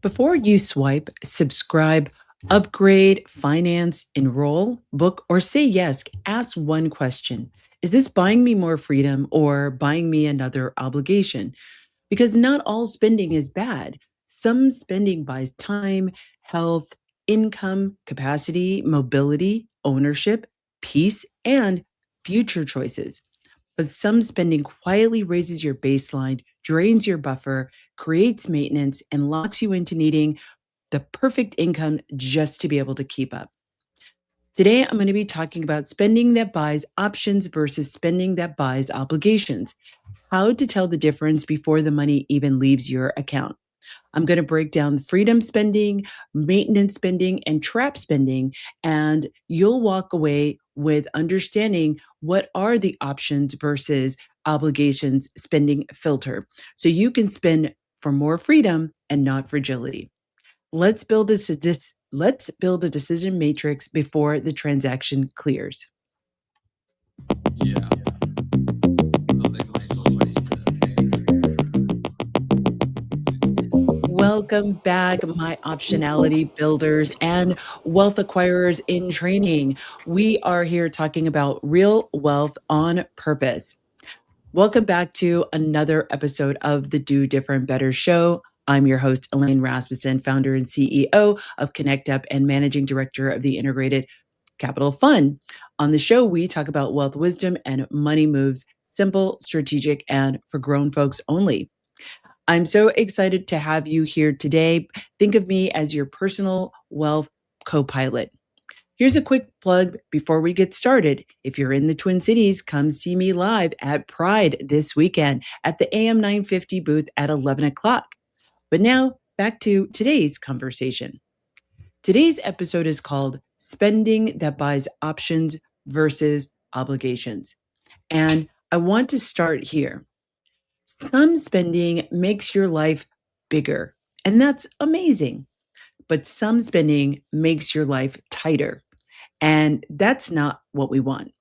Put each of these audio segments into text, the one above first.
Before you swipe, subscribe, upgrade, finance, enroll, book, or say yes, ask one question. Is this buying me more freedom or buying me another obligation? Because not all spending is bad. Some spending buys time, health, income, capacity, mobility, ownership, peace, and future choices. But some spending quietly raises your baseline, drains your buffer, creates maintenance, and locks you into needing the perfect income just to be able to keep up. Today, I'm going to be talking about spending that buys options versus spending that buys obligations, how to tell the difference before the money even leaves your account. I'm going to break down freedom spending, maintenance spending, and trap spending, and you'll walk away with understanding what are the options versus obligations spending filter so you can spend for more freedom and not fragility. Let's build a decision matrix before the transaction clears. Yeah. Welcome back, my optionality builders and wealth acquirers in training. We are here talking about real wealth on purpose. Welcome back to another episode of the Do Different Better show. I'm your host, Elaine Rasmussen, founder and CEO of Connect Up and managing director of the Integrated Capital Fund. On the show, we talk about wealth wisdom and money moves, simple, strategic, and for grown folks only. I'm so excited to have you here today. Think of me as your personal wealth co pilot. Here's a quick plug before we get started. If you're in the Twin Cities, come see me live at Pride this weekend at the AM 950 booth at 11 o'clock. But now, back to today's conversation. Today's episode is called Spending That Buys Options versus Obligations. And I want to start here. Some spending makes your life bigger, and that's amazing. But some spending makes your life tighter, and that's not what we want.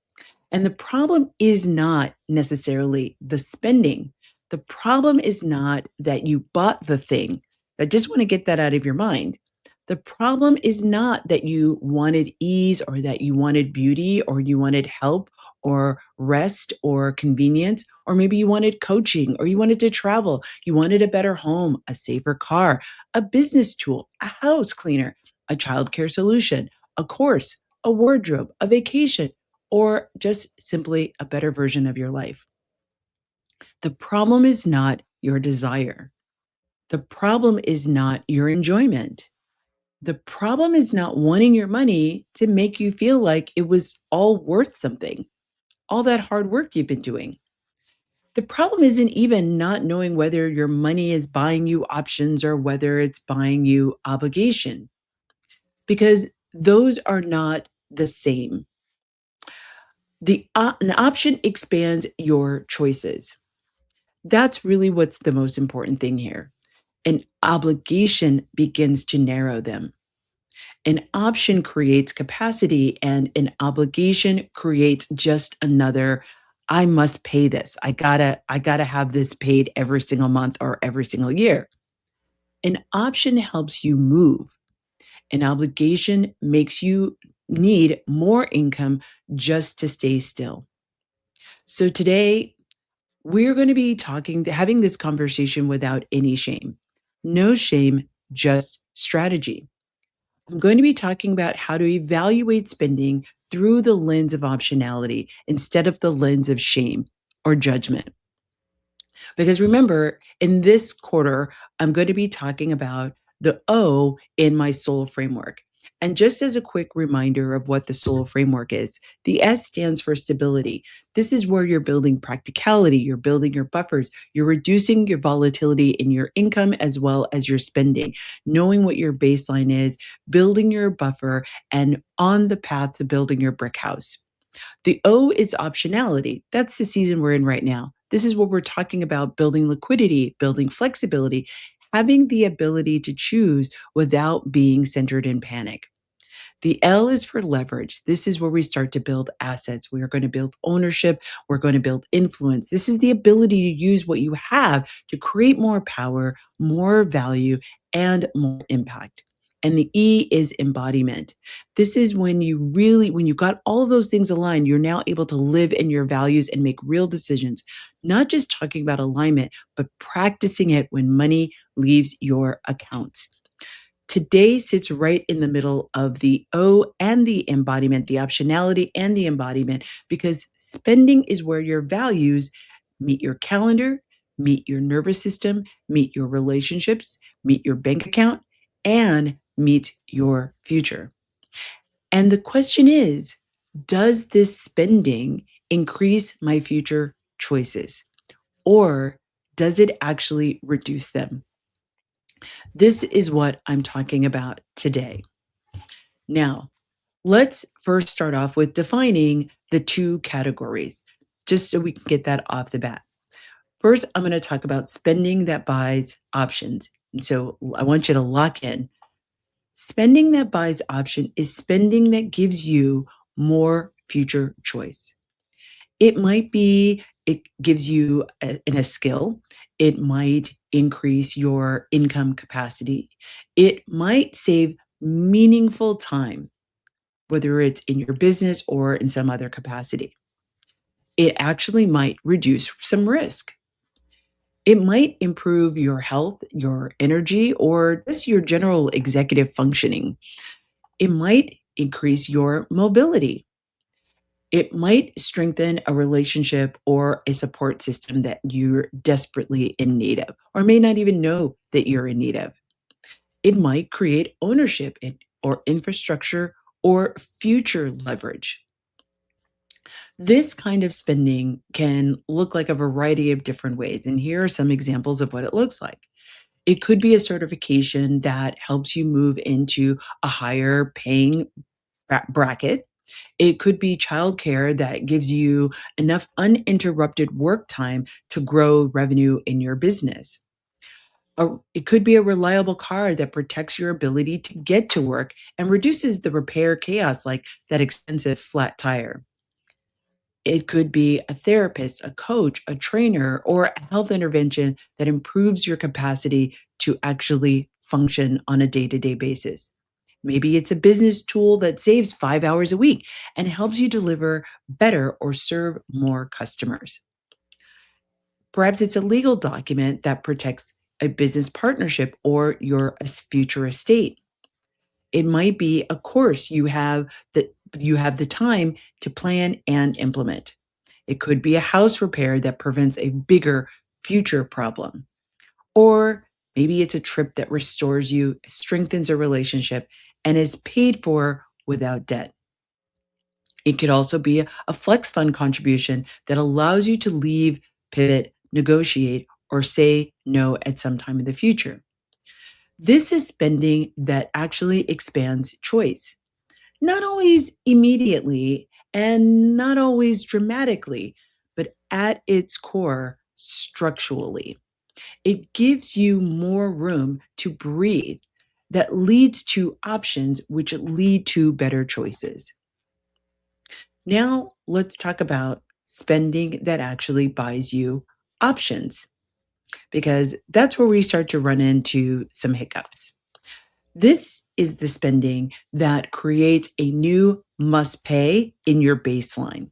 And the problem is not necessarily the spending. The problem is not that you bought the thing. I just want to get that out of your mind. The problem is not that you wanted ease or that you wanted beauty or you wanted help or rest or convenience, or maybe you wanted coaching or you wanted to travel. You wanted a better home, a safer car, a business tool, a house cleaner, a childcare solution, a course, a wardrobe, a vacation, or just simply a better version of your life. The problem is not your desire. The problem is not your enjoyment. The problem is not wanting your money to make you feel like it was all worth something, all that hard work you've been doing. The problem isn't even not knowing whether your money is buying you options or whether it's buying you obligation, because those are not the same. An option expands your choices. That's really what's the most important thing here. An obligation begins to narrow them. An option creates capacity, and an obligation creates just another, I must pay this. I gotta have this paid every single month or every single year. An option helps you move. An obligation makes you need more income just to stay still. So today we're going to be having this conversation without any shame. No shame, just strategy. I'm going to be talking about how to evaluate spending through the lens of optionality instead of the lens of shame or judgment. Because remember, in this quarter, I'm going to be talking about the O in my soul framework. And just as a quick reminder of what the soul framework is, the S stands for stability. This is where you're building practicality, you're building your buffers, you're reducing your volatility in your income as well as your spending, knowing what your baseline is, building your buffer, and on the path to building your brick house. The O is optionality. That's the season we're in right now. This is what we're talking about: building liquidity, building flexibility, having the ability to choose without being centered in panic. The L is for leverage. This is where we start to build assets. We are going to build ownership. We're going to build influence. This is the ability to use what you have to create more power, more value, and more impact. And the E is embodiment. This is when you got all of those things aligned, you're now able to live in your values and make real decisions, not just talking about alignment, but practicing it when money leaves your accounts. Today sits right in the middle of the O and the embodiment, the optionality and the embodiment, because spending is where your values meet your calendar, meet your nervous system, meet your relationships, meet your bank account, and meet your future. And the question is, does this spending increase my future choices, or does it actually reduce them? This is what I'm talking about today. Now, let's first start off with defining the two categories, just so we can get that off the bat. First, I'm going to talk about spending that buys options. And so I want you to lock in. Spending that buys option is spending that gives you more future choice. It gives you a skill. It might increase your income capacity. It might save meaningful time, whether it's in your business or in some other capacity. It actually might reduce some risk. It might improve your health, your energy, or just your general executive functioning. It might increase your mobility. It might strengthen a relationship or a support system that you're desperately in need of, or may not even know that you're in need of. It might create ownership or infrastructure or future leverage. This kind of spending can look like a variety of different ways. And here are some examples of what it looks like. It could be a certification that helps you move into a higher paying bracket. It could be childcare that gives you enough uninterrupted work time to grow revenue in your business. It could be a reliable car that protects your ability to get to work and reduces the repair chaos like that expensive flat tire. It could be a therapist, a coach, a trainer, or a health intervention that improves your capacity to actually function on a day to day basis. Maybe it's a business tool that saves 5 hours a week and helps you deliver better or serve more customers. Perhaps it's a legal document that protects a business partnership or your future estate. It might be a course you have the time to plan and implement. It could be a house repair that prevents a bigger future problem. Or maybe it's a trip that restores you, strengthens a relationship, and is paid for without debt. It could also be a flex fund contribution that allows you to leave, pivot, negotiate, or say no at some time in the future. This is spending that actually expands choice. Not always immediately and not always dramatically, but at its core, structurally. It gives you more room to breathe that leads to options which lead to better choices. Now, let's talk about spending that actually buys you options, because that's where we start to run into some hiccups. This is the spending that creates a new must pay in your baseline.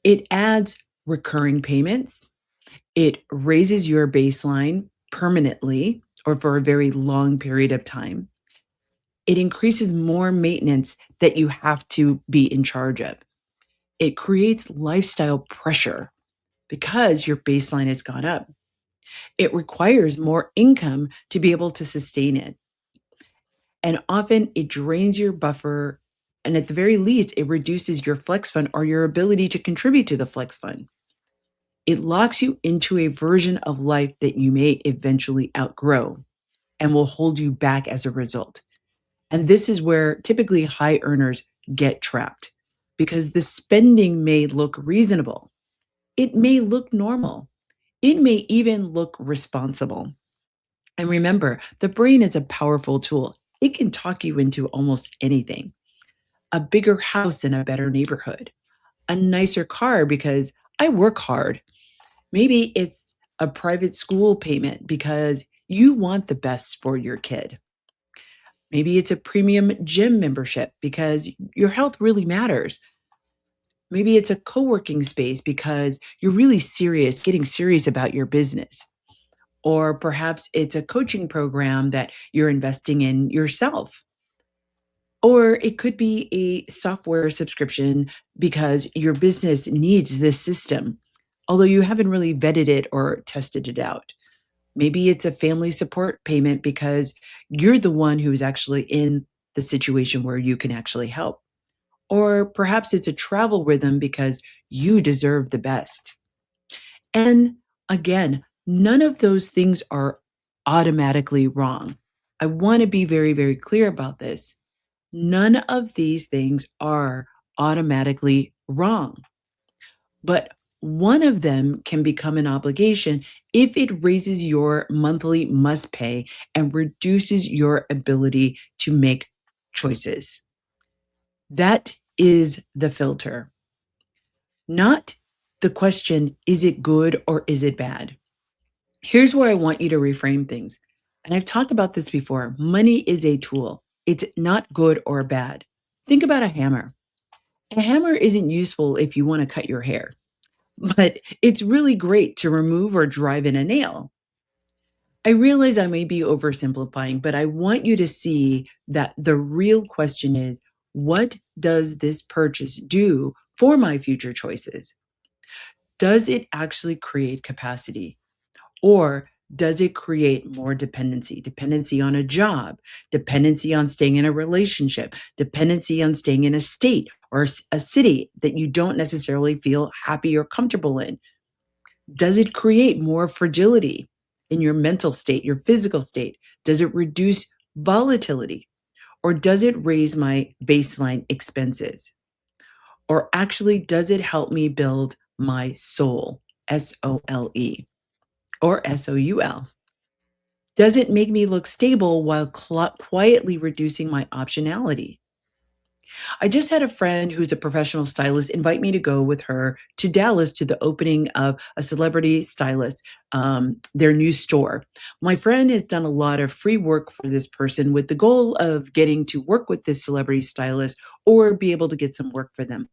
It adds recurring payments. It raises your baseline permanently or for a very long period of time. It increases more maintenance that you have to be in charge of. It creates lifestyle pressure because your baseline has gone up. It requires more income to be able to sustain it. And often it drains your buffer. And at the very least, it reduces your flex fund or your ability to contribute to the flex fund. It locks you into a version of life that you may eventually outgrow and will hold you back as a result. And this is where typically high earners get trapped because the spending may look reasonable. It may look normal. It may even look responsible. And remember, the brain is a powerful tool. It can talk you into almost anything. A bigger house in a better neighborhood, a nicer car because I work hard. Maybe it's a private school payment because you want the best for your kid. Maybe it's a premium gym membership because your health really matters. Maybe it's a co working space because you're really serious, getting serious about your business. Or perhaps it's a coaching program that you're investing in yourself. Or it could be a software subscription because your business needs this system, although you haven't really vetted it or tested it out. Maybe it's a family support payment because you're the one who's actually in the situation where you can actually help. Or perhaps it's a travel rhythm because you deserve the best. And again, none of those things are automatically wrong. I want to be very, very clear about this. None of these things are automatically wrong, but one of them can become an obligation if it raises your monthly must pay and reduces your ability to make choices. That is the filter, not the question, is it good or is it bad? Here's where I want you to reframe things. And I've talked about this before. Money is a tool. It's not good or bad. Think about a hammer. A hammer isn't useful if you want to cut your hair, but it's really great to remove or drive in a nail. I realize I may be oversimplifying, but I want you to see that the real question is, what does this purchase do for my future choices? Does it actually create capacity? Or does it create more dependency? Dependency on a job, dependency on staying in a relationship, dependency on staying in a state or a city that you don't necessarily feel happy or comfortable in? Does it create more fragility in your mental state, your physical state? Does it reduce volatility? Or does it raise my baseline expenses? Or actually, does it help me build my soul? SOLE or SOUL? Does it make me look stable while quietly reducing my optionality? I just had a friend who's a professional stylist invite me to go with her to Dallas to the opening of a celebrity stylist, their new store. My friend has done a lot of free work for this person with the goal of getting to work with this celebrity stylist or be able to get some work for them.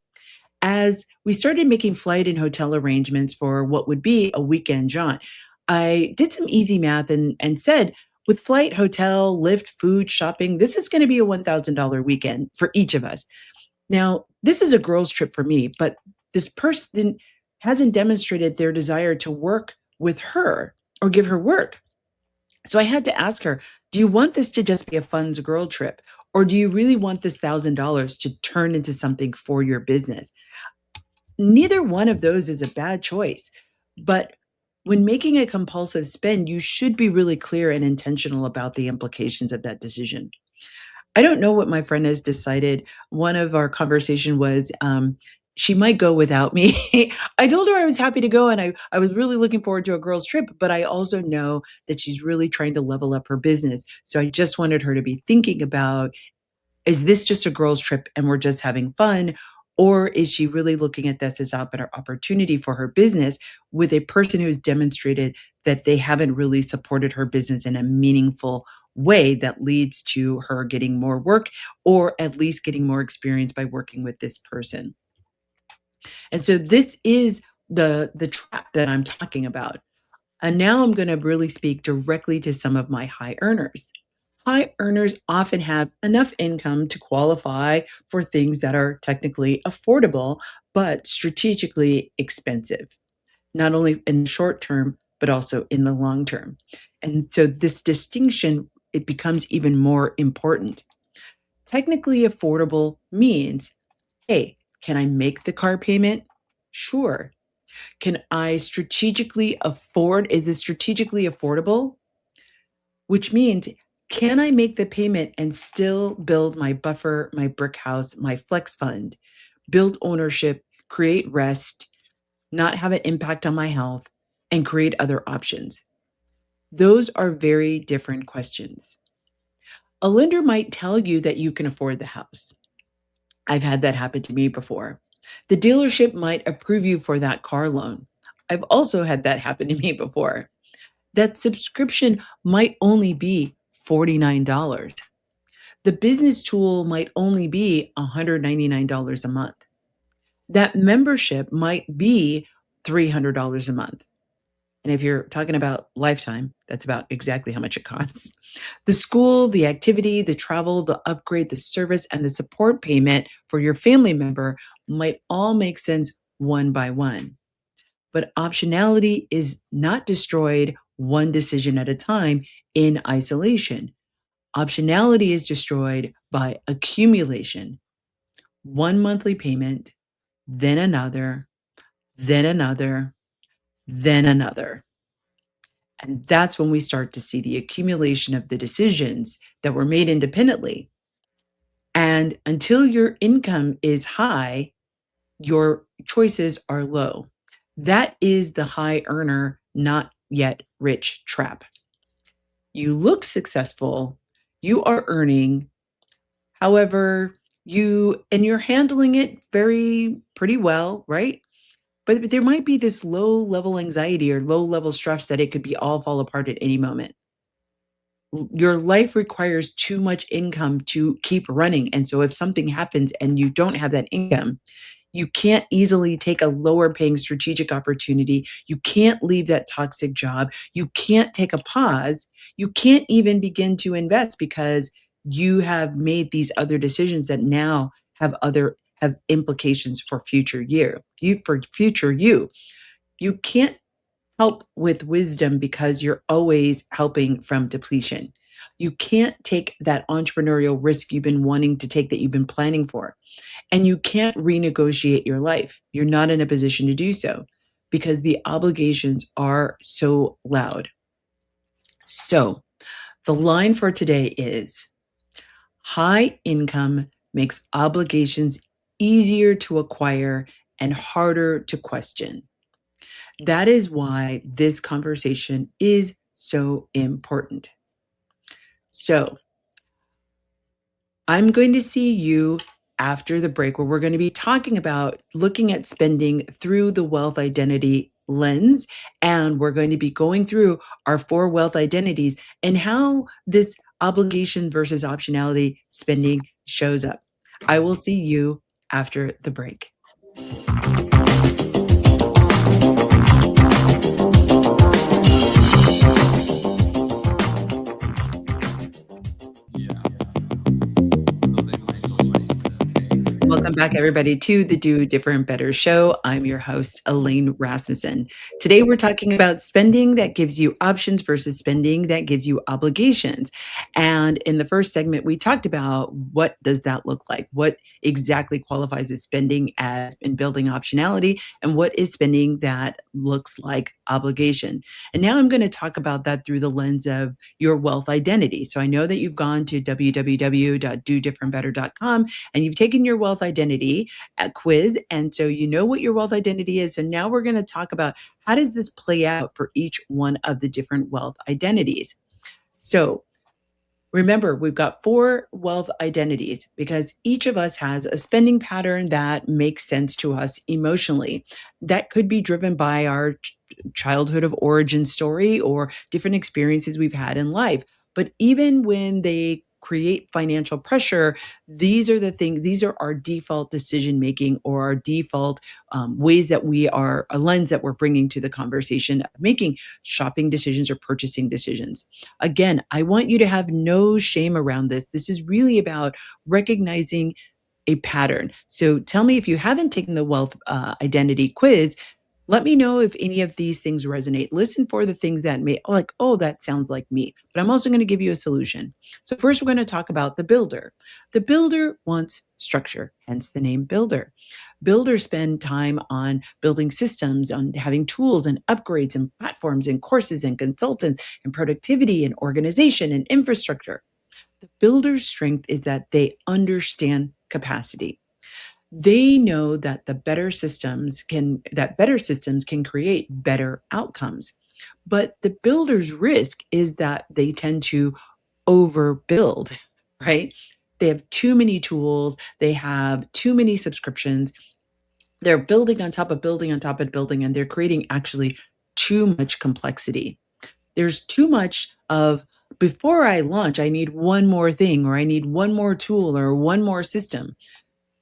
As we started making flight and hotel arrangements for what would be a weekend jaunt, I did some easy math and said, with flight, hotel, lift, food, shopping, this is going to be a $1,000 weekend for each of us. Now, this is a girls' trip for me, but this person hasn't demonstrated their desire to work with her or give her work. So I had to ask her, do you want this to just be a fun girl trip? Or do you really want this $1,000 to turn into something for your business? Neither one of those is a bad choice. But when making a compulsive spend, you should be really clear and intentional about the implications of that decision. I don't know what my friend has decided. One of our conversation was she might go without me. I told her I was happy to go and I was really looking forward to a girls' trip, but I also know that she's really trying to level up her business. So I just wanted her to be thinking about, is this just a girls' trip and we're just having fun? Or is she really looking at this as a better opportunity for her business with a person who's demonstrated that they haven't really supported her business in a meaningful way that leads to her getting more work or at least getting more experience by working with this person? And so this is the trap that I'm talking about. And now I'm going to really speak directly to some of my high earners. High earners often have enough income to qualify for things that are technically affordable, but strategically expensive, not only in the short term, but also in the long term. And so this distinction, it becomes even more important. Technically affordable means, hey, can I make the car payment? Sure. Can I strategically afford? Is it strategically affordable? Which means, can I make the payment and still build my buffer, my brick house, my flex fund, build ownership, create rest, not have an impact on my health, and create other options? Those are very different questions. A lender might tell you that you can afford the house. I've had that happen to me before. The dealership might approve you for that car loan. I've also had that happen to me before. That subscription might only be $49. The business tool might only be $199 a month. That membership might be $300 a month. And if you're talking about lifetime, that's about exactly how much it costs. The school, the activity, the travel, the upgrade, the service, and the support payment for your family member might all make sense one by one. But optionality is not destroyed one decision at a time in isolation. Optionality is destroyed by accumulation. One monthly payment, then another, then another, then another. And that's when we start to see the accumulation of the decisions that were made independently. And until your income is high, your choices are low. That is the high earner, not yet rich trap. You look successful, you are earning, however, you're handling it very pretty well, right? But there might be this low level anxiety or low level stress that it could be all fall apart at any moment. Your life requires too much income to keep running. And so if something happens and you don't have that income, you can't easily take a lower paying strategic opportunity. You can't leave that toxic job. You can't take a pause. You can't even begin to invest because you have made these other decisions that now have implications for future you. You can't help with wisdom because you're always helping from depletion. You can't take that entrepreneurial risk you've been wanting to take that you've been planning for. And you can't renegotiate your life. You're not in a position to do so because the obligations are so loud. So the line for today is high income makes obligations easier to acquire and harder to question. That is why this conversation is so important. So, I'm going to see you after the break where we're going to be talking about looking at spending through the wealth identity lens. And we're going to be going through our 4 wealth identities and how this obligation versus optionality spending shows up. I will see you after the break. Yeah. So they might go like, hey, Welcome back, everybody, to the Do Different Better show. I'm your host, Elaine Rasmussen. Today, we're talking about spending that gives you options versus spending that gives you obligations. And in the first segment, we talked about what does that look like? What exactly qualifies as spending as in building optionality? And what is spending that looks like obligation? And now I'm going to talk about that through the lens of your wealth identity. So I know that you've gone to www.dodifferentbetter.com and you've taken your wealth identity quiz. And so you know what your wealth identity is. So now we're going to talk about how does this play out for each one of the different wealth identities. So remember, we've got 4 wealth identities because each of us has a spending pattern that makes sense to us emotionally. That could be driven by our childhood of origin story or different experiences we've had in life. But even when they create financial pressure, these are our default decision making or our default ways that a lens that we're bringing to the conversation of making shopping decisions or purchasing decisions. Again, I want you to have no shame around this. This is really about recognizing a pattern. So tell me if you haven't taken the wealth identity quiz. Let me know if any of these things resonate. Listen for the things that may, like, oh, that sounds like me. But I'm also going to give you a solution. So, first, we're going to talk about the builder. The builder wants structure, hence the name builder. Builders spend time on building systems, on having tools and upgrades and platforms and courses and consultants and productivity and organization and infrastructure. The builder's strength is that they understand capacity. They know that better systems can create better outcomes. But the builder's risk is that they tend to overbuild. right? They have too many tools, they have too many subscriptions. They're building on top of building on top of building, and they're creating actually too much complexity. There's too much of before I launch, I need one more thing, or I need one more tool, or one more system.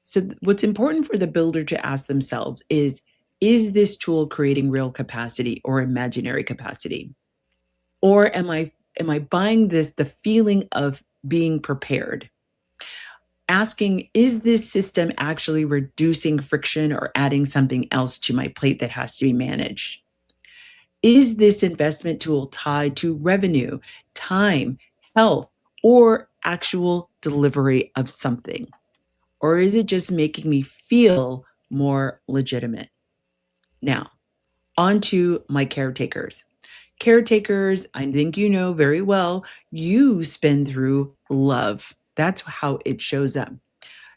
So, what's important for the builder to ask themselves is this tool creating real capacity or imaginary capacity? Or am I buying this the feeling of being prepared? Asking, is this system actually reducing friction or adding something else to my plate that has to be managed? Is this investment tool tied to revenue, time, health, or actual delivery of something? Or is it just making me feel more legitimate? Now, on to my caretakers. Caretakers, I think you know very well, you spin through love. That's how it shows up.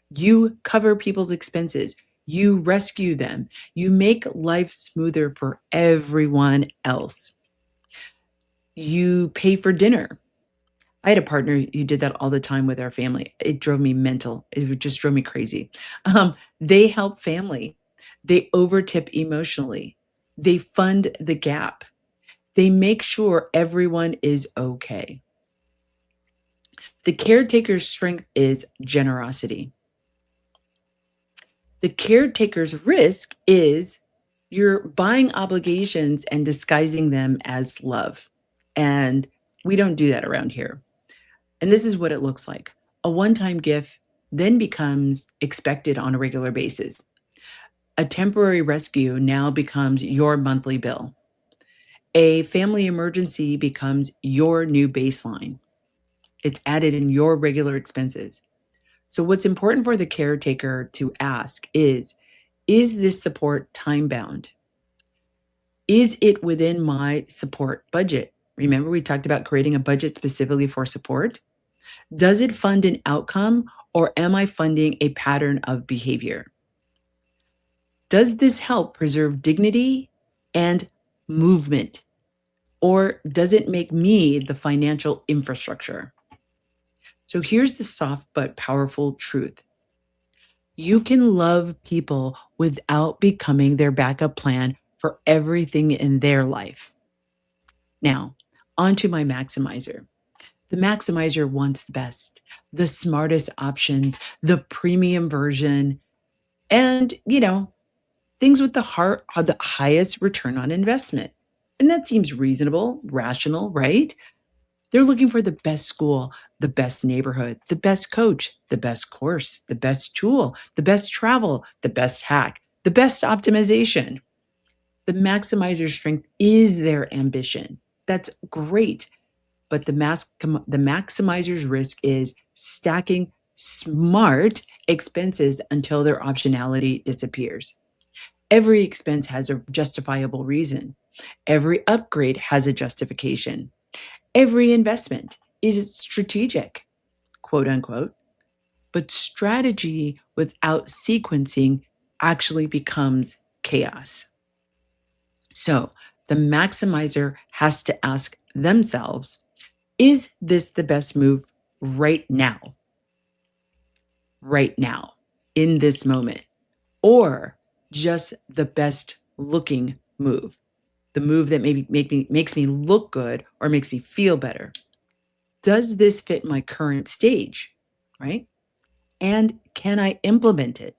You cover people's expenses. You rescue them. You make life smoother for everyone else. You pay for dinner. I had a partner who did that all the time with our family. It drove me mental. It just drove me crazy. They help family. They overtip emotionally. They fund the gap. They make sure everyone is okay. The caretaker's strength is generosity. The caretaker's risk is you're buying obligations and disguising them as love. And we don't do that around here. And this is what it looks like. A one-time gift then becomes expected on a regular basis. A temporary rescue now becomes your monthly bill. A family emergency becomes your new baseline. It's added in your regular expenses. So, what's important for the caretaker to ask is this support time bound? Is it within my support budget? Remember, we talked about creating a budget specifically for support. Does it fund an outcome, or am I funding a pattern of behavior? Does this help preserve dignity and movement, or does it make me the financial infrastructure? So here's the soft but powerful truth. You can love people without becoming their backup plan for everything in their life. Now, on to my maximizer. The maximizer wants the best, the smartest options, the premium version, and, things with the highest return on investment. And that seems reasonable, rational, right? They're looking for the best school, the best neighborhood, the best coach, the best course, the best tool, the best travel, the best hack, the best optimization. The maximizer's strength is their ambition. That's great. But the maximizer's risk is stacking smart expenses until their optionality disappears. Every expense has a justifiable reason. Every upgrade has a justification. Every investment is strategic, quote unquote. But strategy without sequencing actually becomes chaos. So the maximizer has to ask themselves, is this the best move right now? Right now, in this moment, or just the best looking move? The move that maybe makes me look good or makes me feel better. Does this fit my current stage? Right? And can I implement it?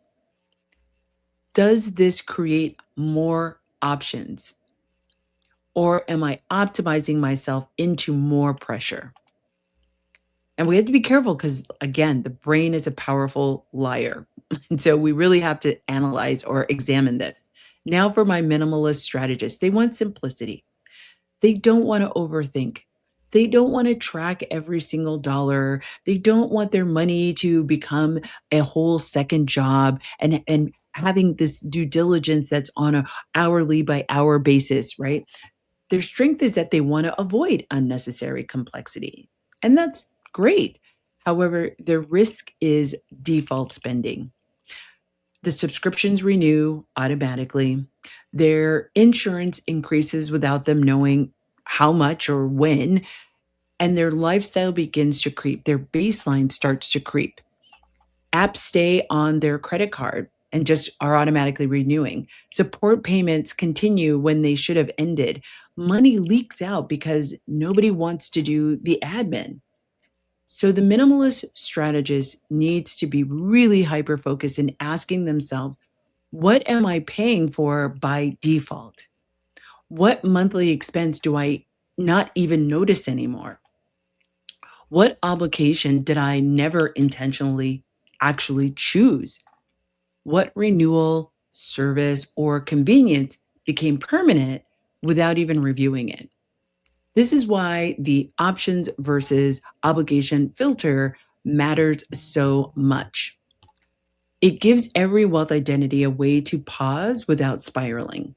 Does this create more options? Or am I optimizing myself into more pressure? And we have to be careful because, again, the brain is a powerful liar. And so we really have to analyze or examine this. Now, for my minimalist strategists, they want simplicity. They don't want to overthink. They don't want to track every single dollar. They don't want their money to become a whole second job and having this due diligence that's on a hourly by hour basis, right? Their strength is that they want to avoid unnecessary complexity. And that's great. However, their risk is default spending. The subscriptions renew automatically. Their insurance increases without them knowing how much or when. and their lifestyle begins to creep. Their baseline starts to creep. Apps stay on their credit card and just are automatically renewing. Support payments continue when they should have ended. Money leaks out because nobody wants to do the admin. So the minimalist strategist needs to be really hyper focused in asking themselves, what am I paying for by default? What monthly expense do I not even notice anymore? What obligation did I never intentionally actually choose? What renewal, service, or convenience became permanent without even reviewing it? This is why the options versus obligation filter matters so much. It gives every wealth identity a way to pause without spiraling.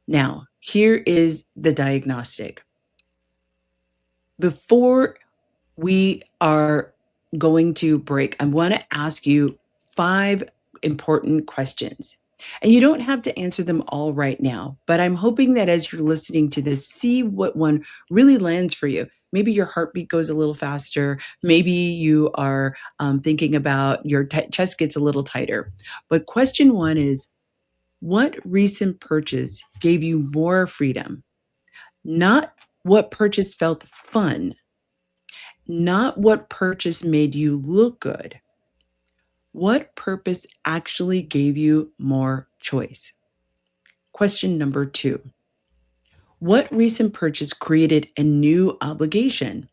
Now, here is the diagnostic. Before we are going to break, I want to ask you 5 important questions. And you don't have to answer them all right now, but I'm hoping that as you're listening to this, see what one really lands for you. Maybe your heartbeat goes a little faster. Maybe you are thinking about your chest gets a little tighter. But question 1 is, what recent purchase gave you more freedom? Not what purchase felt fun, not what purchase made you look good. What purpose actually gave you more choice? Question number 2. What recent purchase created a new obligation?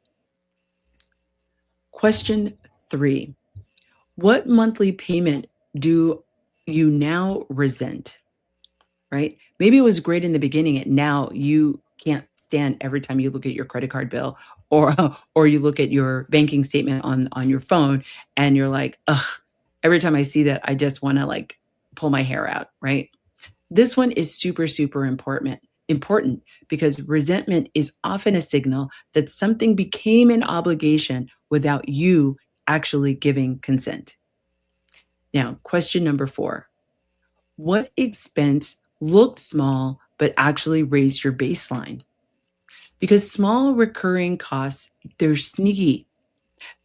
Question 3. What monthly payment do you now resent? Right? Maybe it was great in the beginning and now you can't stand every time you look at your credit card bill or or you look at your banking statement on your phone and you're like, ugh, every time I see that I just want to like pull my hair out, right? This one is super super important because resentment is often a signal that something became an obligation without you actually giving consent. Now, question number 4. What expense looked small but actually raised your baseline? Because small recurring costs, they're sneaky.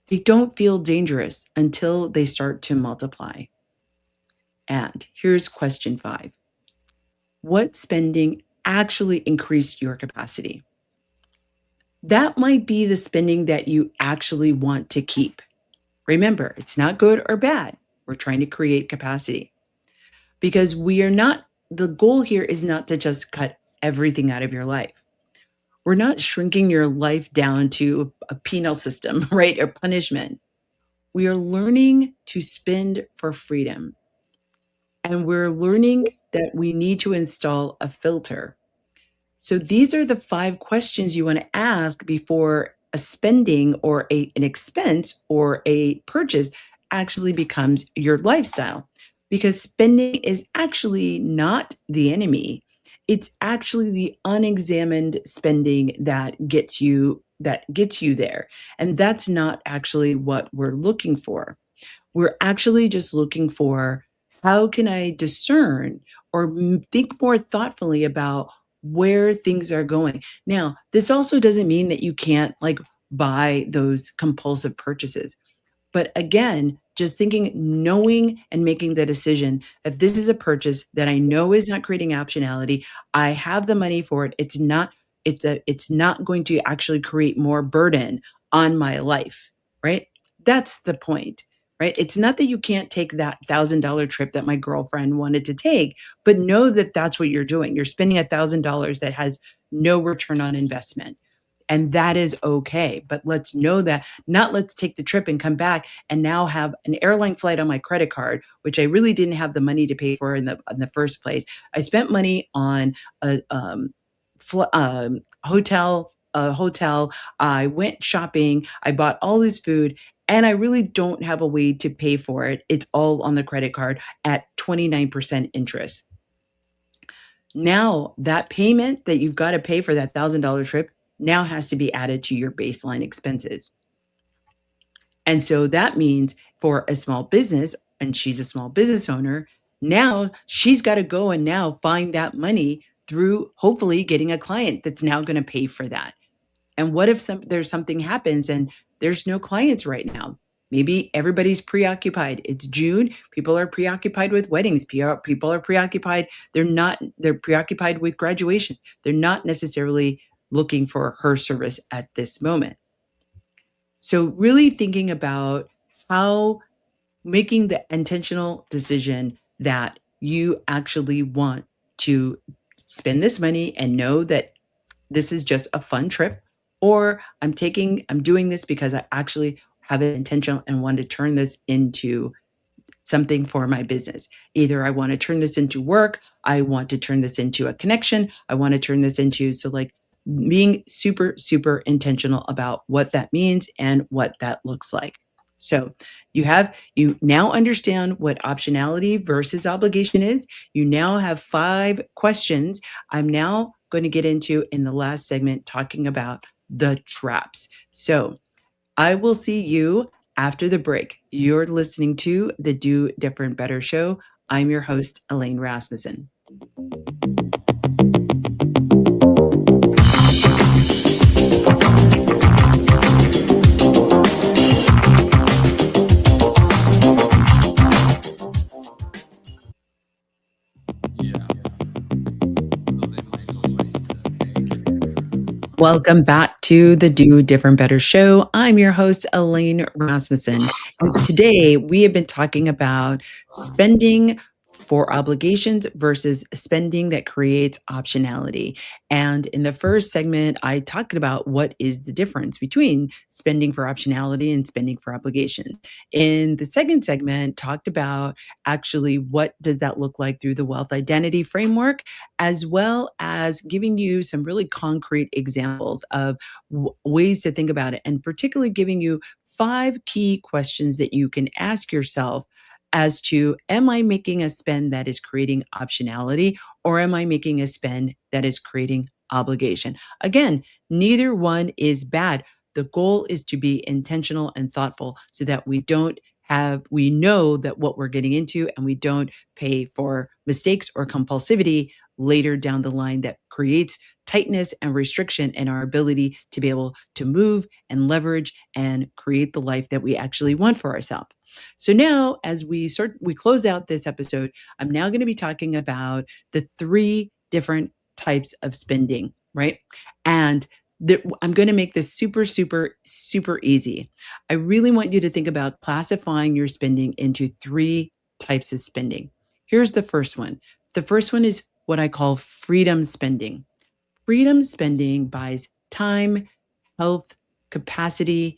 They don't feel dangerous until they start to multiply. And here's question 5. What spending actually increased your capacity? That might be the spending that you actually want to keep. Remember, it's not good or bad. We're trying to create capacity because we are not, the goal here is not to just cut everything out of your life. We're not shrinking your life down to a penal system, right? Or punishment. We are learning to spend for freedom. And we're learning that we need to install a filter. So these are the 5 questions you want to ask before a spending or an expense or a purchase actually becomes your lifestyle. Because spending is actually not the enemy. It's actually the unexamined spending that gets you there. And that's not actually what we're looking for. We're actually just looking for, how can I discern or think more thoughtfully about where things are going. Now, this also doesn't mean that you can't like buy those compulsive purchases. But again, just thinking, knowing and making the decision that this is a purchase that I know is not creating optionality. I have the money for it. It's not going to actually create more burden on my life, right? That's the point, right? It's not that you can't take that $1,000 trip that my girlfriend wanted to take, but know that that's what you're doing. You're spending $1,000 that has no return on investment. And that is okay. But let's know that, not let's take the trip and come back and now have an airline flight on my credit card, which I really didn't have the money to pay for in the first place. I spent money on a hotel. I went shopping. I bought all this food. And I really don't have a way to pay for it. It's all on the credit card at 29% interest. Now, that payment that you've got to pay for that $1,000 trip now has to be added to your baseline expenses. And so that means for a small business, and she's a small business owner, now she's got to go and now find that money through hopefully getting a client that's now going to pay for that. And what if there's something happens and there's no clients right now? Maybe everybody's preoccupied. It's June. People are preoccupied with weddings. People are preoccupied. They're preoccupied with graduation. They're not necessarily looking for her service at this moment. So, really thinking about how making the intentional decision that you actually want to spend this money and know that this is just a fun trip, or I'm doing this because I actually have an intention and want to turn this into something for my business. Either I want to turn this into work, I want to turn this into a connection, I want to turn this into, so like being super, super intentional about what that means and what that looks like. So you now understand what optionality versus obligation is. You now have 5 questions. I'm now going to get into in the last segment talking about the traps. So I will see you after the break. You're listening to the Do Different Better show. I'm your host, Elaine Rasmussen. Yeah. So they might go ways to Welcome back to the Do Different Better show. I'm your host, Elaine Rasmussen. And today we have been talking about spending for obligations versus spending that creates optionality. And in the first segment, I talked about what is the difference between spending for optionality and spending for obligation. In the second segment, talked about actually what does that look like through the wealth identity framework, as well as giving you some really concrete examples of ways to think about it, and particularly giving you 5 key questions that you can ask yourself as to, am I making a spend that is creating optionality, or am I making a spend that is creating obligation? Again, neither one is bad. The goal is to be intentional and thoughtful so that we know that what we're getting into, and we don't pay for mistakes or compulsivity later down the line that creates tightness and restriction in our ability to be able to move and leverage and create the life that we actually want for ourselves. So now, as we close out this episode, I'm now going to be talking about the 3 different types of spending, right? And I'm going to make this super, super, super easy. I really want you to think about classifying your spending into 3 types of spending. Here's the first one. The first one is what I call freedom spending. Freedom spending buys time, health, capacity,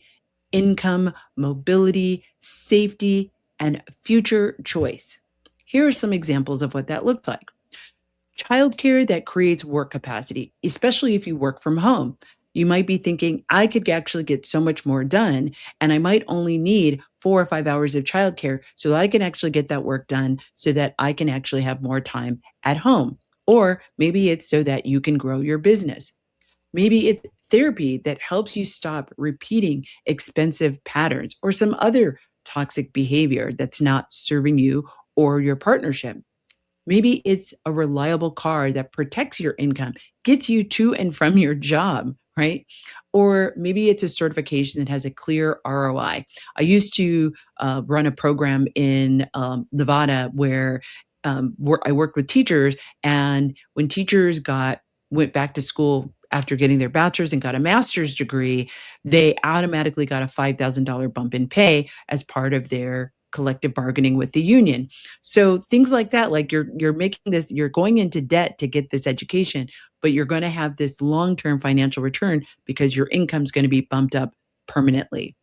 income, mobility, safety, and future choice. Here are some examples of what that looks like. Childcare that creates work capacity, especially if you work from home. You might be thinking, I could actually get so much more done, and I might only need 4 or 5 hours of childcare so that I can actually get that work done so that I can actually have more time at home. Or maybe it's so that you can grow your business. Maybe it's therapy that helps you stop repeating expensive patterns or some other toxic behavior that's not serving you or your partnership. Maybe it's a reliable car that protects your income, gets you to and from your job, right? Or maybe it's a certification that has a clear ROI. I used to run a program in Nevada where I worked with teachers, and when teachers went back to school after getting their bachelor's and got a master's degree, they automatically got a $5,000 bump in pay as part of their collective bargaining with the union. So things like that, like you're going into debt to get this education, but you're going to have this long-term financial return because your income's going to be bumped up permanently.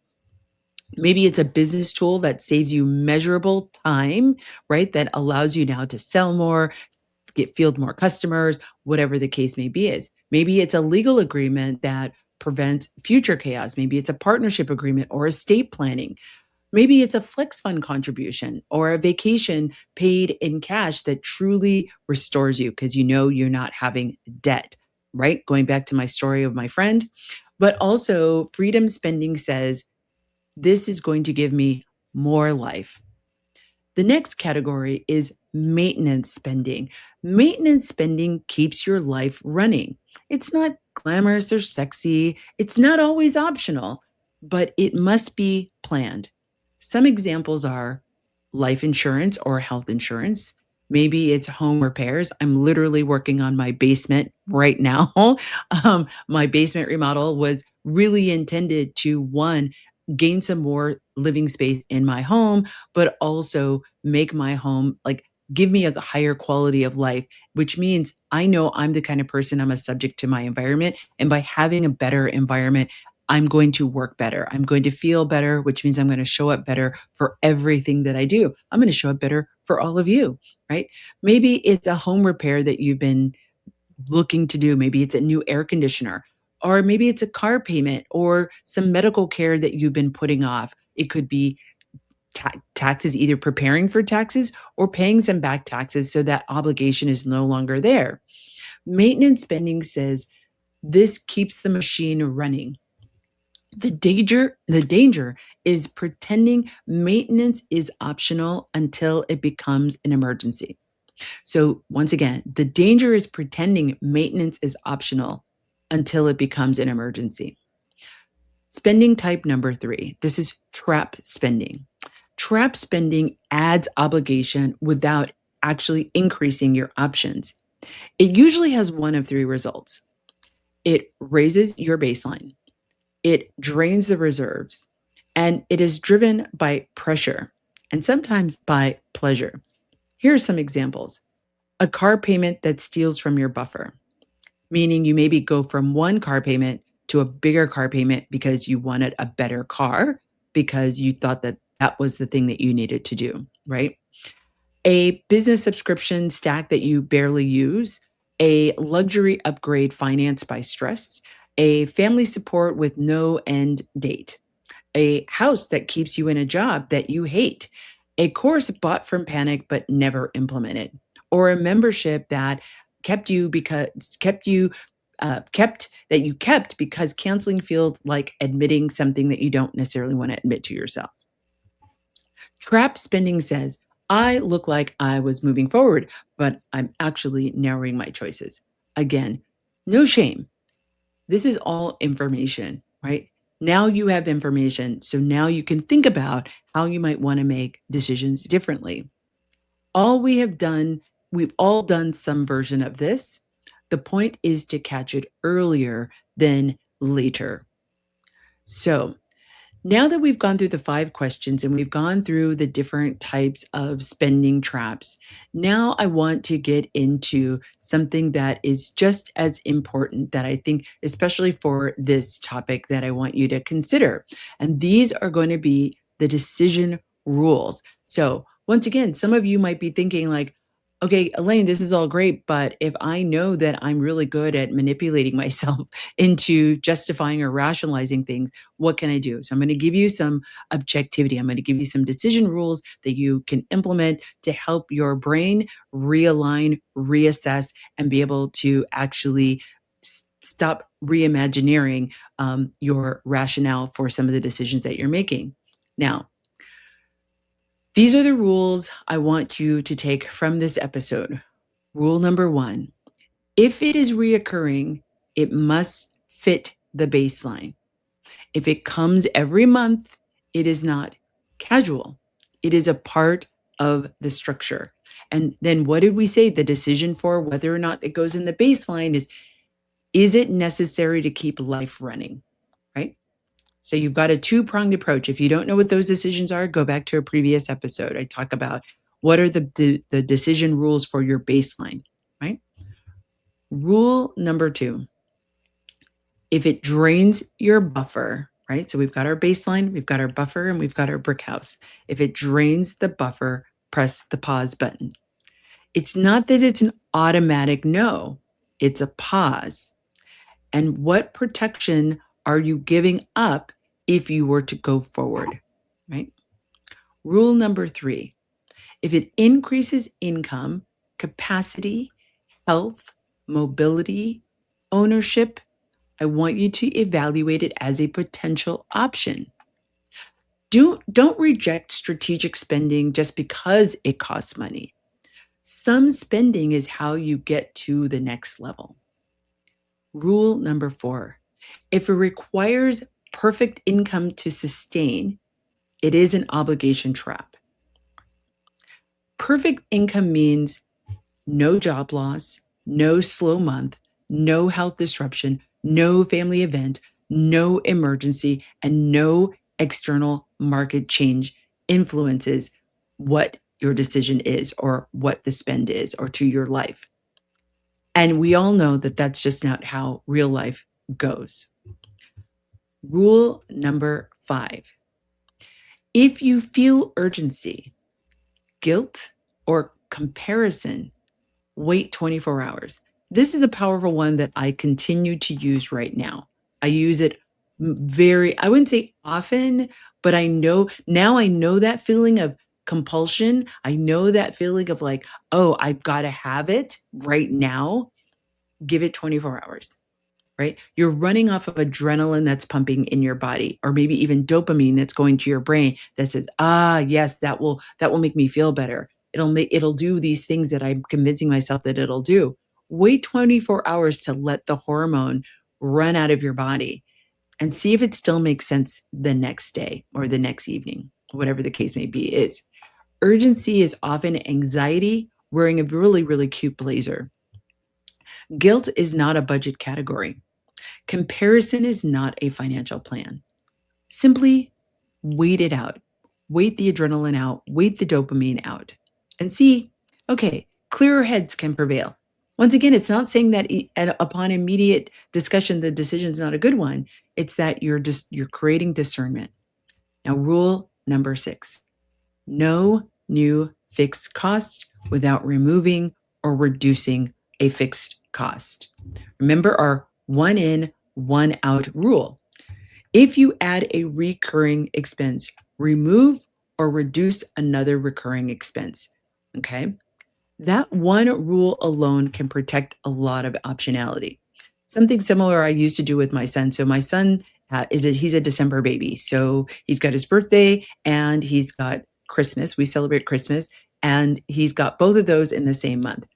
Maybe it's a business tool that saves you measurable time, right? That allows you now to sell more, field more customers, whatever the case may be is. Maybe it's a legal agreement that prevents future chaos. Maybe it's a partnership agreement or estate planning. Maybe it's a flex fund contribution or a vacation paid in cash that truly restores you because you know you're not having debt, right? Going back to my story of my friend. But also, freedom spending says, this is going to give me more life. The next category is maintenance spending. Maintenance spending keeps your life running. It's not glamorous or sexy. It's not always optional, but it must be planned. Some examples are life insurance or health insurance. Maybe it's home repairs. I'm literally working on my basement right now. My basement remodel was really intended to, one, gain some more living space in my home, but also make my home like give me a higher quality of life, which means I know I'm the kind of person, I'm a subject to my environment. And by having a better environment, I'm going to work better. I'm going to feel better, which means I'm going to show up better for everything that I do. I'm going to show up better for all of you, right? Maybe it's a home repair that you've been looking to do. Maybe it's a new air conditioner, or maybe it's a car payment or some medical care that you've been putting off. It could be taxes, either preparing for taxes or paying some back taxes so that obligation is no longer there. Maintenance spending says this keeps the machine running. The danger is pretending maintenance is optional until it becomes an emergency. So once again, the danger is pretending maintenance is optional until it becomes an emergency. Spending type number 3. This is trap spending. Trap spending adds obligation without actually increasing your options. It usually has one of 3 results. It raises your baseline, it drains the reserves, and it is driven by pressure and sometimes by pleasure. Here are some examples. A car payment that steals from your buffer, meaning you maybe go from one car payment to a bigger car payment because you wanted a better car, because you thought that that was the thing that you needed to do, right? A business subscription stack that you barely use, a luxury upgrade financed by stress, a family support with no end date, a house that keeps you in a job that you hate, a course bought from panic but never implemented, or a membership that kept because canceling feels like admitting something that you don't necessarily want to admit to yourself. Trap spending says, I look like I was moving forward, but I'm actually narrowing my choices. Again, no shame. This is all information, right? Now you have information. So now you can think about how you might want to make decisions differently. All we have done, we've all done some version of this. The point is to catch it earlier than later. So now that we've gone through the 5 questions and we've gone through the different types of spending traps, now I want to get into something that is just as important that I think, especially for this topic, that I want you to consider. And these are going to be the decision rules. So once again, some of you might be thinking like, okay, Elaine, this is all great, but if I know that I'm really good at manipulating myself into justifying or rationalizing things, what can I do? So I'm going to give you some objectivity. I'm going to give you some decision rules that you can implement to help your brain realign, reassess, and be able to actually stop reimagineering your rationale for some of the decisions that you're making. Now, these are the rules I want you to take from this episode. Rule number 1, if it is reoccurring, it must fit the baseline. If it comes every month, it is not casual. It is a part of the structure. And then what did we say? The decision for whether or not it goes in the baseline is it necessary to keep life running, right? So you've got a 2-pronged approach. If you don't know what those decisions are, go back to a previous episode. I talk about what are the decision rules for your baseline, right? Rule number 2, if it drains your buffer, right? So we've got our baseline, we've got our buffer, and we've got our brick house. If it drains the buffer, press the pause button. It's not that it's an automatic no, it's a pause. And what protection are you giving up if you were to go forward, right? Rule number 3, if it increases income, capacity, health, mobility, ownership, I want you to evaluate it as a potential option. Don't reject strategic spending just because it costs money. Some spending is how you get to the next level. Rule number 4. If it requires perfect income to sustain, it is an obligation trap. Perfect income means no job loss, no slow month, no health disruption, no family event, no emergency, and no external market change influences what your decision is or what the spend is or to your life. And we all know that that's just not how real life goes. Rule number 5. If you feel urgency, guilt, or comparison, wait 24 hours. This is a powerful one that I continue to use right now. I use it I wouldn't say often, but I know that feeling of compulsion. I know that feeling of like, oh, I've got to have it right now. Give it 24 hours. Right? You're running off of adrenaline that's pumping in your body, or maybe even dopamine that's going to your brain that says, yes, that will make me feel better. It'll do these things that I'm convincing myself that it'll do. Wait 24 hours to let the hormone run out of your body and see if it still makes sense the next day or the next evening, whatever the case may be is. Urgency is often anxiety wearing a really, really cute blazer. Guilt is not a budget category. Comparison is not a financial plan. Simply wait it out. Wait the adrenaline out, wait the dopamine out, and see, okay, clearer heads can prevail. Once again, it's not saying that upon immediate discussion, the decision is not a good one. It's that you're creating discernment. Now, rule number 6, no new fixed cost without removing or reducing a fixed cost. Remember our 1 in, 1 out rule. If you add a recurring expense, remove or reduce another recurring expense. Okay. That one rule alone can protect a lot of optionality. Something similar I used to do with my son. So my son he's a December baby. So he's got his birthday and he's got Christmas. We celebrate Christmas, and he's got both of those in the same month.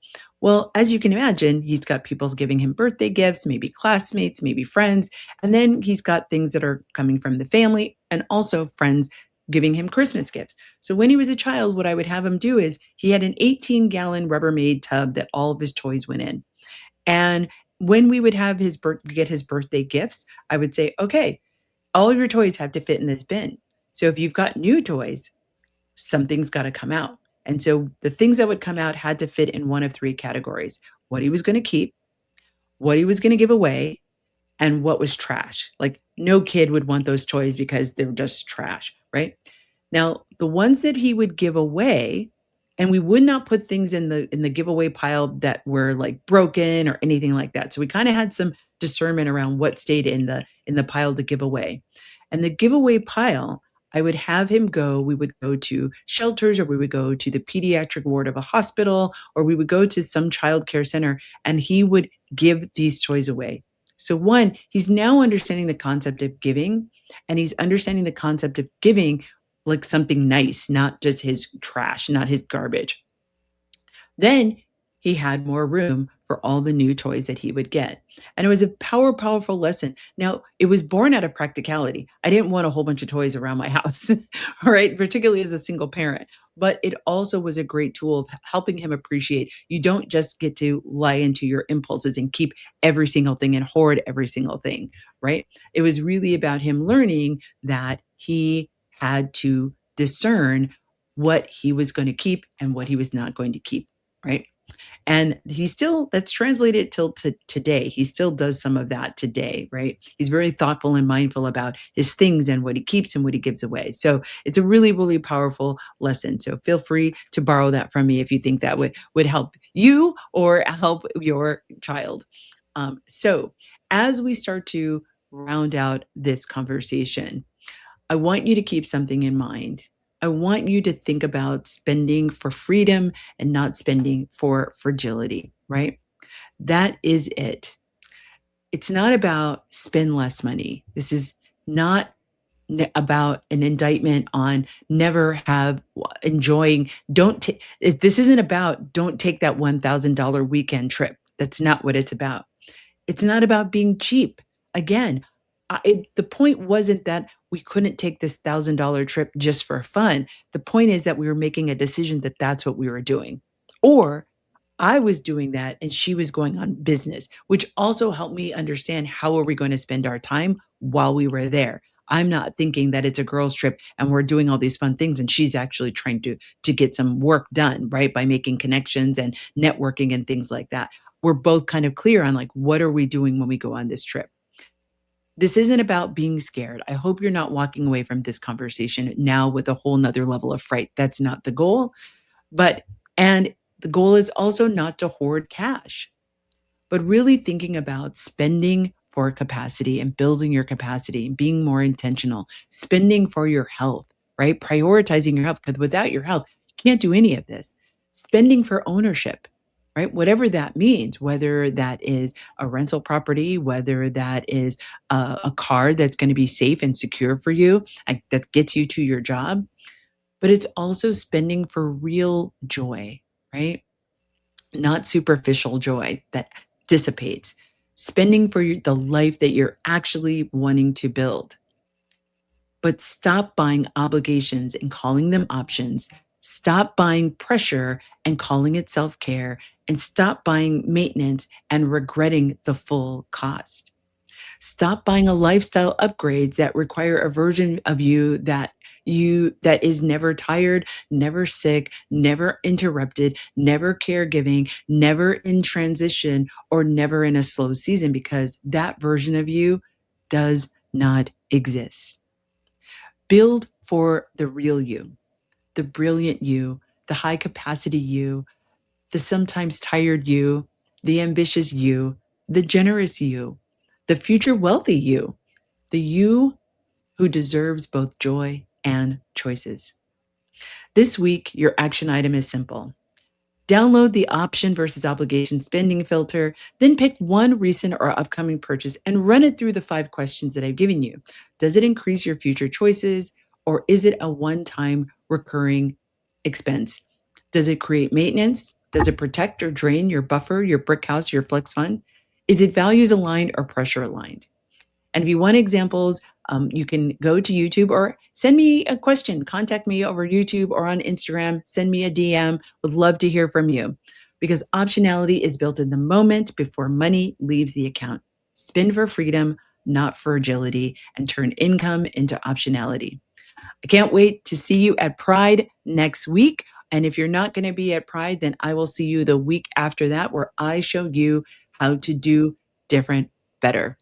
Well, as you can imagine, he's got people giving him birthday gifts, maybe classmates, maybe friends, and then he's got things that are coming from the family and also friends giving him Christmas gifts. So when he was a child, what I would have him do is he had an 18-gallon Rubbermaid tub that all of his toys went in. And when we would have get his birthday gifts, I would say, okay, all of your toys have to fit in this bin. So if you've got new toys, something's got to come out. And so the things that would come out had to fit in one of 3 categories: what he was going to keep, what he was going to give away, and what was trash. Like no kid would want those toys because they're just trash, right? Now, the ones that he would give away, and we would not put things in the giveaway pile that were like broken or anything like that. So we kind of had some discernment around what stayed in the pile to give away. And the giveaway pile, I would have him go, we would go to shelters, or we would go to the pediatric ward of a hospital, or we would go to some child care center, and he would give these toys away. So one, he's now understanding the concept of giving, and he's understanding the concept of giving like something nice, not just his trash, not his garbage. Then he had more room for all the new toys that he would get. And it was a powerful lesson. Now, it was born out of practicality. I didn't want a whole bunch of toys around my house, all right, particularly as a single parent. But it also was a great tool of helping him appreciate you don't just get to lie into your impulses and keep every single thing and hoard every single thing, right? It was really about him learning that he had to discern what he was going to keep and what he was not going to keep, right? And that's translated till to today. He still does some of that today, right? He's very thoughtful and mindful about his things and what he keeps and what he gives away. So it's a really, really powerful lesson. So feel free to borrow that from me if you think that would help you or help your child. So as we start to round out this conversation, I want you to keep something in mind. I want you to think about spending for freedom and not spending for fragility, right? That is it. It's not about spend less money. This is not about an indictment on never have enjoying. This isn't about don't take that $1,000 weekend trip. That's not what it's about. It's not about being cheap. Again, the point wasn't that we couldn't take this $1,000 trip just for fun. The point is that we were making a decision that that's what we were doing. Or I was doing that and she was going on business, which also helped me understand how are we going to spend our time while we were there. I'm not thinking that it's a girls trip and we're doing all these fun things and she's actually trying to get some work done, right? By making connections and networking and things like that. We're both kind of clear on like what are we doing when we go on this trip. This isn't about being scared. I hope you're not walking away from this conversation now with a whole nother level of fright. That's not the goal. But and the goal is also not to hoard cash, but really thinking about spending for capacity and building your capacity and being more intentional, spending for your health, right? Prioritizing your health, because without your health, you can't do any of this. Spending for ownership, right? Whatever that means, whether that is a rental property, whether that is a car that's going to be safe and secure for you, like, that gets you to your job, but it's also spending for real joy, right? Not superficial joy that dissipates, spending for the life that you're actually wanting to build. But stop buying obligations and calling them options. Stop buying pressure and calling it self care. And stop buying maintenance and regretting the full cost. Stop buying a lifestyle upgrades that require a version of you that is never tired, never sick, never interrupted, never caregiving, never in transition, or never in a slow season, because that version of you does not exist. Build for the real you, the brilliant you, the high capacity you, the sometimes tired you, the ambitious you, the generous you, the future wealthy you, the you who deserves both joy and choices. This week, your action item is simple. Download the option versus obligation spending filter, then pick one recent or upcoming purchase and run it through the 5 questions that I've given you. Does it increase your future choices, or is it a one time recurring expense? Does it create maintenance? Does it protect or drain your buffer, your brick house, your flex fund? Is it values aligned or pressure aligned? And if you want examples, you can go to YouTube or send me a question. Contact me over YouTube or on Instagram. Send me a DM. Would love to hear from you, because optionality is built in the moment before money leaves the account. Spend for freedom, not for agility, and turn income into optionality. I can't wait to see you at Pride next week. And if you're not going to be at Pride, then I will see you the week after that, where I show you how to do different better.